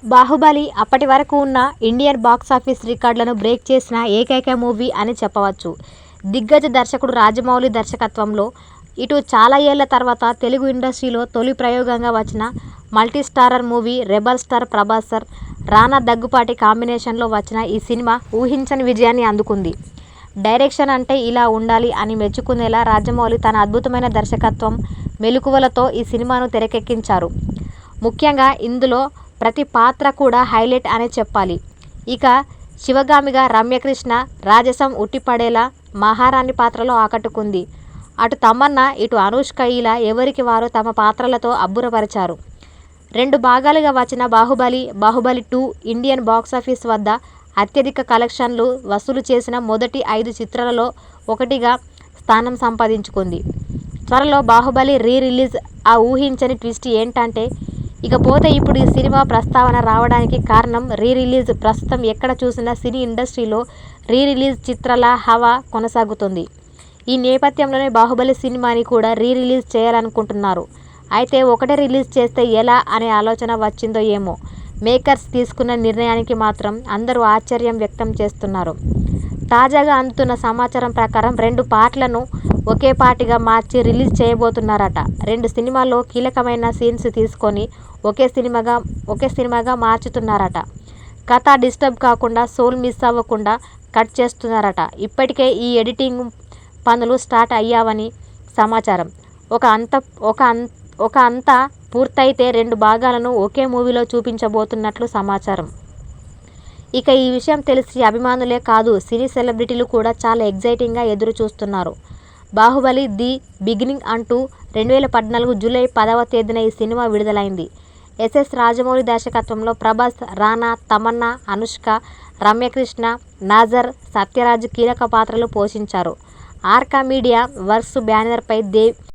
బాహుబలి అప్పటి వరకు ఉన్న ఇండియన్ బాక్సాఫీస్ రికార్డులను బ్రేక్ చేసిన ఏకైక మూవీ అని చెప్పవచ్చు. దిగ్గజ దర్శకుడు రాజమౌళి దర్శకత్వంలో ఇటు చాలా ఏళ్ల తర్వాత తెలుగు ఇండస్ట్రీలో తొలి ప్రయోగంగా వచ్చిన multistarrer movie rebel star Prabhas, రానా దగ్గుపాటి కాంబినేషన్లో వచ్చిన ఈ సినిమా ఊహించని విజయాన్ని అందుకుంది. డైరెక్షన్ అంటే ఇలా ఉండాలి అని మెచ్చుకునేలా రాజమౌళి తన అద్భుతమైన దర్శకత్వం మెళకువలతో ఈ సినిమాను తెరకెక్కించారు. ముఖ్యంగా ఇందులో ప్రతి పాత్ర కూడా హైలైట్ అనే చెప్పాలి. ఇక శివగామిగా రమ్యకృష్ణ రాజసం ఉట్టిపడేలా మహారాణి పాత్రలో ఆకట్టుకుంది. అటు తమన్నా ఇటు అనుష్క ఇలా ఎవరికి వారు తమ పాత్రలతో అబ్బురపరిచారు. 2 భాగాలుగా వచ్చిన బాహుబలి 2 ఇండియన్ బాక్సాఫీస్ వద్ద అత్యధిక కలెక్షన్లు వసూలు చేసిన మొదటి 5 చిత్రాలలో ఒకటిగా స్థానం సంపాదించుకుంది. త్వరలో బాహుబలి రిలీజ్. ఆ ఊహించని ట్విస్ట్ ఏంటంటే ఇకపోతే ఇప్పుడు ఈ సినిమా ప్రస్తావన రావడానికి కారణం రిలీజ్. ప్రస్తుతం ఎక్కడ చూసినా సినీ ఇండస్ట్రీలో రిలీజ్ చిత్రాల హవా కొనసాగుతుంది. ఈ నేపథ్యంలోనే బాహుబలి సినిమాని కూడా రిలీజ్ చేయాలనుకుంటున్నారు. అయితే ఒకటే రిలీజ్ చేస్తే ఎలా అనే ఆలోచన వచ్చిందో ఏమో మేకర్స్ తీసుకున్న నిర్ణయానికి మాత్రం అందరూ ఆశ్చర్యం వ్యక్తం చేస్తున్నారు. తాజాగా అందుతున్న సమాచారం ప్రకారం 2 పార్ట్లను ఒకే పార్ట్గా మార్చి రిలీజ్ చేయబోతున్నారట. 2 సినిమాల్లో కీలకమైన సీన్స్ తీసుకొని ఒకే సినిమాగా మార్చుతున్నారట. కథ డిస్టర్బ్ కాకుండా, సోల్ మిస్ అవ్వకుండా కట్ చేస్తున్నారట. ఇప్పటికే ఈ ఎడిటింగ్ పనులు స్టార్ట్ అయ్యావని సమాచారం. ఒక అంతా పూర్తయితే 2 భాగాలను ఒకే మూవీలో చూపించబోతున్నట్లు సమాచారం. ఇక ఈ విషయం తెలిసి అభిమానులే కాదు సినీ సెలబ్రిటీలు కూడా చాలా ఎగ్జైటింగ్గా ఎదురు చూస్తున్నారు. బాహుబలి ది బిగినింగ్ అంటూ 2014 జూలై 10వ తేదీన ఈ సినిమా విడుదలైంది. ఎస్ఎస్ రాజమౌళి దర్శకత్వంలో ప్రభాస్, రానా, తమన్నా, అనుష్క, రమ్యకృష్ణ, నాజర్, సత్యరాజ్ కీలక పాత్రలు పోషించారు. ఆర్కా మీడియా వర్క్స్ బ్యానర్పై